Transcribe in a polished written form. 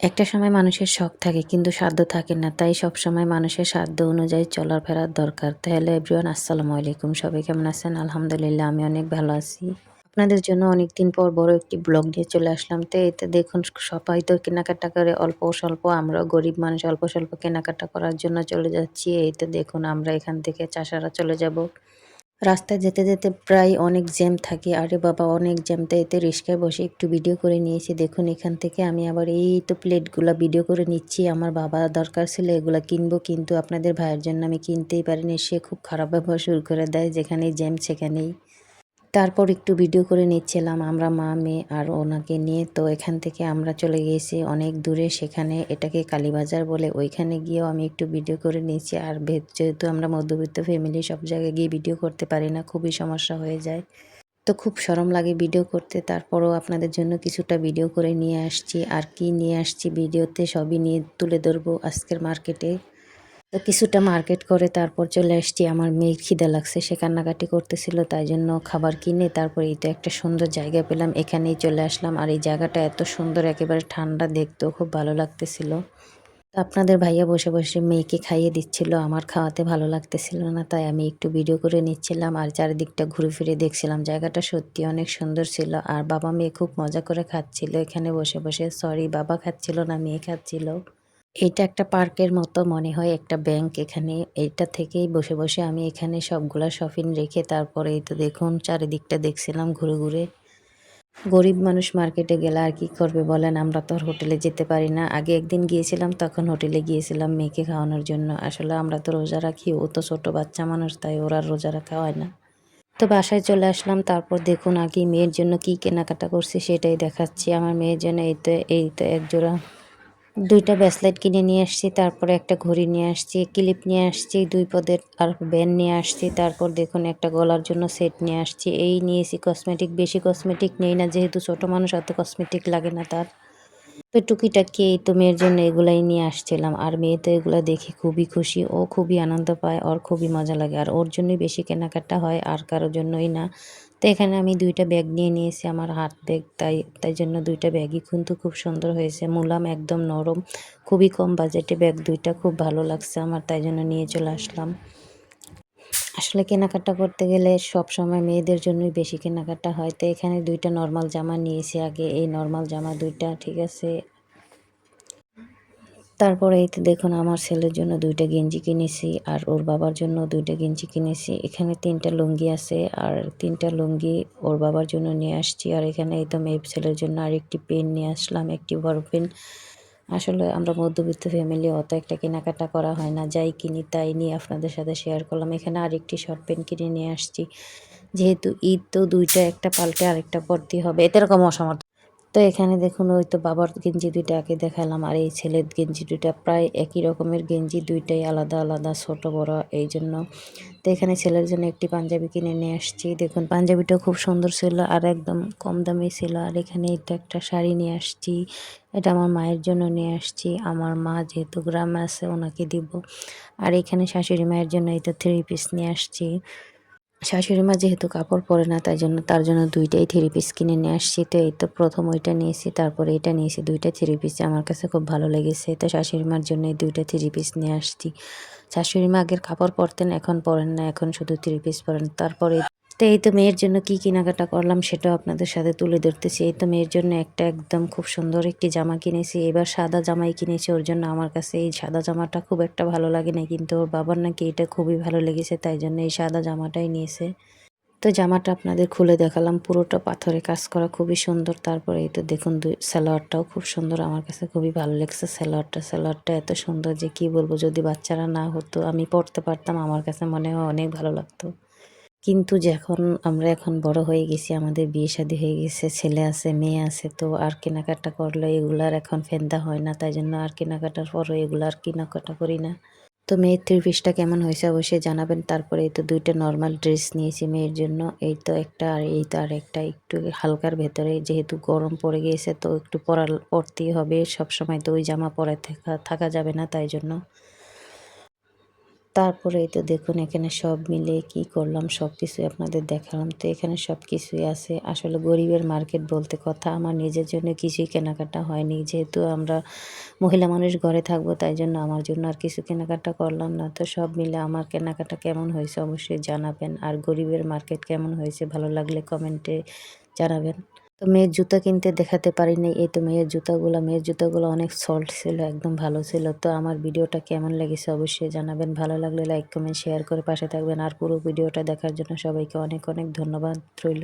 একটা সময় মানুষের শখ থাকে কিন্তু সাধ্য থাকে না। তাই সবসময় মানুষের সাধ্য অনুযায়ী চলাফেরার দরকার। তো হ্যালো এভরিওয়ান, আসসালামু আলাইকুম। সবাই কেমন আছেন? আলহামদুলিল্লাহ আমি অনেক ভালো আছি। আপনাদের জন্য অনেকদিন পর বড় একটি ব্লগ নিয়ে চলে আসলাম। তো এতে দেখুন সবাই তো কেনাকাটা করে অল্প স্বল্প, আমরাও গরিব মানুষ অল্প স্বল্প কেনাকাটা করার জন্য চলে যাচ্ছি। এই তো দেখুন আমরা এখান থেকে চাষাঢ়া চলে যাব। রাস্তায় যেতে, যেতে প্রায় অনেক জ্যাম থাকে। আরে বাবা অনেক জ্যাম! তো এতে রিস্কায় বসে একটু ভিডিও করে নিয়েছি। দেখুন এখান থেকে আমি আবার এই তো প্লেটগুলা ভিডিও করে নিচ্ছি। আমার বাবা দরকার ছিল এগুলা কিনবো, কিন্তু আপনাদের ভাইয়ের জন্য আমি কিনতেই পারিনি। সে খুব খারাপ ব্যবহার শুরু করে দেয়, যেখানেই জ্যাম সেখানেই। তারপর একটু ভিডিও করে নিচ্ছিলাম আমরা মা, মেয়ে আর ওনাকে নিয়ে। তো এখান থেকে আমরা চলে গিয়েছি অনেক দূরে, সেখানে এটাকে কালীবাজার বলে। ওইখানে গিয়েও আমি একটু ভিডিও করে নিয়েছি। আর যেহেতু আমরা মধ্যবিত্ত ফ্যামিলি, সব জায়গায় গিয়ে ভিডিও করতে পারি না, খুবই সমস্যা হয়ে যায়। তো খুব শরম লাগে ভিডিও করতে। তারপরও আপনাদের জন্য কিছুটা ভিডিও করে নিয়ে আসছি। আর কি নিয়ে আসছি ভিডিওতে সবই নিয়ে তুলে ধরবো আজকের মার্কেটে। তো কিছুটা মার্কেট করে তারপর চলে আসছি। আমার মেয়ের খিদে লাগছে, সে কান্নাকাটি করতেছিল, তাই জন্য খাবার কিনে তারপর এই তো একটা সুন্দর জায়গা পেলাম, এখানেই চলে আসলাম। আর এই জায়গাটা এত সুন্দর, একেবারে ঠান্ডা, দেখতেও খুব ভালো লাগতেছিল। তো আপনাদের ভাইয়া বসে বসে মেয়েকে খাইয়ে দিচ্ছিল, আমার খাওয়াতে ভালো লাগতেছিল না, তাই আমি একটু ভিডিও করে নিচ্ছিলাম আর চারিদিকটা ঘুরে ফিরে দেখছিলাম। জায়গাটা সত্যি অনেক সুন্দর ছিল আর বাবা মেয়ে খুব মজা করে খাচ্ছিল এখানে বসে বসে। সরি, বাবা খাচ্ছিল না, মেয়ে খাচ্ছিল। এটা একটা পার্কের মতো মনে হয়, একটা ব্যাংক এখানে। এইটা থেকেই বসে বসে আমি এখানে সবগুলা শপিং রেখে তারপরে এই তো দেখুন চারিদিকটা দেখছিলাম ঘুরে ঘুরে। গরিব মানুষ মার্কেটে গেলে আর কি করবে বলেন? আমরা তো আর হোটেলে যেতে পারি না। আগে একদিন গিয়েছিলাম, তখন হোটেলে গিয়েছিলাম মেয়েকে খাওয়ানোর জন্য। আসলে আমরা তো রোজা রাখি, ও তো ছোট বাচ্চা মানুষ, তাই ওরা রোজা রাখা হয় না। তো বাসায় চলে আসলাম। তারপর দেখুন আগে মেয়ের জন্য কি কেনাকাটা করছি সেটাই দেখাচ্ছি। আমার মেয়ের জন্য এই তো এক জোড়া ২ টা ব্রেসলেট কিনে নিয়ে আসছি, তারপরে একটা ঘড়ি নিয়ে আসছি, ক্লিপ নিয়ে আসছি ২ পদের আর ব্যান্ড নিয়ে আসছি। তারপর দেখুন একটা গলার জন্য সেট নিয়ে আসছি। এই নিয়েছি কসমেটিক, বেশি কসমেটিক নেই না, যেহেতু ছোট মানুষ অত কসমেটিক লাগে না তার। তো টুকিটাকি এই তো মেয়ের জন্য এগুলাই নিয়ে আসছিলাম। আর মেয়ে তো এগুলা দেখে খুবই খুশি, ও খুবই আনন্দ পায়, ওর খুবই মজা লাগে। আর ওর জন্যই বেশি কেনাকাটা হয়, আর কারোর জন্যই না। তো এখানে আমি ২ টা ব্যাগ নিয়ে নিয়েছি, আমার হাত ব্যাগ, তাই তাই জন্য ২ টা ব্যাগই কিন্তু খুব সুন্দর হয়েছে, মুলাম, একদম নরম, খুবই কম বাজেটে ব্যাগ ২ টা, খুব ভালো লাগছে আমার, তাই জন্য নিয়ে চলে আসলাম। আসলে কেনাকাটা করতে গেলে সবসময় মেয়েদের জন্যই বেশি কেনাকাটা হয়। তো এখানে ২ টা নরমাল জামা নিয়েছি আগে, এই নরমাল জামা ২ টা, ঠিক আছে। তারপরে এই তো দেখুন আমার ছেলের জন্য ২ টা গেঞ্জি কিনেছি আর ওর বাবার জন্য ২ টা গেঞ্জি কিনেছি। এখানে ৩ টা লুঙ্গি আছে আর ৩ টা লুঙ্গি ওর বাবার জন্য নিয়ে আসছি। আর এখানে এই তো মেয়ে ছেলের জন্য আরেকটি পেন নিয়ে আসলাম, একটি বড় পেন। আসলে আমরা মধ্যবিত্ত ফ্যামিলি, অত একটা কেনাকাটা করা হয় না। যাই কিনি তাই নিয়ে আপনাদের সাথে শেয়ার করলাম। এখানে আরেকটি শর্ট পেন কিনে নিয়ে আসছি। যেহেতু ঈদ, তো ২ টা, একটা পাল্টে আরেকটা পরতেই হবে। এতে এরকম অসমর্থ। তো এখানে দেখুন ওই তো বাবার গেঞ্জি ২ টা আগে দেখালাম আর এই ছেলের গেঞ্জি ২ টা প্রায় একই রকমের গেঞ্জি, ২ টাই আলাদা আলাদা, ছোট বড় এইজন্য। তো এখানে ছেলের জন্য একটি পাঞ্জাবি কিনে নিয়ে আসছি। দেখুন পাঞ্জাবিটাও খুব সুন্দর ছিল আর একদম কম দামে ছিল। আর এখানে এই তো একটা শাড়ি নিয়ে আসছি, এটা আমার মায়ের জন্য নিয়ে আসছি। আমার মা যেহেতু গ্রামে আছে ওনাকে দিব। আর এখানে শাশুড়ি মায়ের জন্য এই তো 3 পিস নিয়ে আসছি। শাশুড়ি মা যেহেতু কাপড় পরে না, তাই জন্য তার জন্য ২ টাই ৩ পিস কিনে নিয়ে আসছি। তো এই তো ১ম ওইটা নিয়েছি, তারপরে এটা নিয়েছি, ২ টা 3 পিস আমার কাছে খুব ভালো লেগেছে। তো শাশুড়ি মার জন্য এই ২ টা 3 পিস নিয়ে আসছি। শাশুড়ি মা আগের কাপড় পরতেন, এখন পরেন না, এখন শুধু 3 পিস পরেন। তারপরে তো এই তো মেয়ের জন্য কি কেনাকাটা করলাম সেটাও আপনাদের সাথে তুলে ধরতেছি। এই তো মেয়ের জন্য একটা একদম খুব সুন্দর একটি জামা কিনেছি। এবার সাদা জামাই কিনেছি ওর জন্য। আমার কাছে এই সাদা জামাটা খুব একটা ভালো লাগে না, কিন্তু ওর বাবার নাকি এটা খুবই ভালো লেগেছে, তাই জন্য এই সাদা জামাটাই নিয়েছে। তো জামাটা আপনাদের খুলে দেখালাম, পুরোটা পাথরে কাজ করা, খুবই সুন্দর। তারপরে এই তো দেখুন সালোয়ারটাও খুব সুন্দর, আমার কাছে খুবই ভালো লেগেছে সালোয়ারটা এত সুন্দর যে কি বলবো। যদি বাচ্চারা না হতো, আমি পড়তে পারতাম, আমার কাছে মনে হয় অনেক ভালো লাগতো। কিন্তু যখন আমরা এখন বড় হয়ে গেছি, আমাদের বিয়ে শাদী হয়ে গেছে, ছেলে আছে মেয়ে আছে, তো আর কেনাকাটা করলে এগুলার এখন ফেন্দা হয় না, তাই জন্য আর কেনাকাটার পরও এগুলো আর কেনাকাটা করি না। তো মেয়ের 3 পিসটা কেমন হয়েছে অবশ্যই জানাবেন। তারপরে এই তো ২ টা নরমাল ড্রেস নিয়েছি মেয়ের জন্য। এই তো একটা আর এই তো আরেকটা, একটু হালকার ভেতরে, যেহেতু গরম পড়ে গিয়েছে তো একটু পরতেই হবে। সবসময় তো ওই জামা পরে থাকা থাকা যাবে না, তাই জন্য। তারপরে এই তো দেখুন এখানে সব মিলে কি করলাম সব কিছুই আপনাদের দেখালাম। তো এখানে সব কিছুই আছে। আসলে গরিবের মার্কেট বলতে কথা আমার নিজের জন্য কিছুই কেনাকাটা হয়নি। যেহেতু আমরা মহিলা মানুষ ঘরে থাকবো তাই জন্য আমার জন্য আর কিছু কেনাকাটা করলাম না। তো সব মিলে আমার কেনাকাটা কেমন হয়েছে অবশ্যই জানাবেন। আর গরিবের মার্কেট কেমন হয়েছে ভালো লাগলে কমেন্টে জানাবেন। তো মেয়ের জুতা কিনতে দেখাতে পারিনি। এই তো মেয়ের জুতাগুলো অনেক সফট ছিল, একদম ভালো ছিল। তো আমার ভিডিওটা কেমন লেগেছে অবশ্যই জানাবেন। ভালো লাগলে লাইক, কমেন্ট, শেয়ার করে পাশে থাকবেন। আর পুরো ভিডিওটা দেখার জন্য সবাইকে অনেক, অনেক ধন্যবাদ রইল।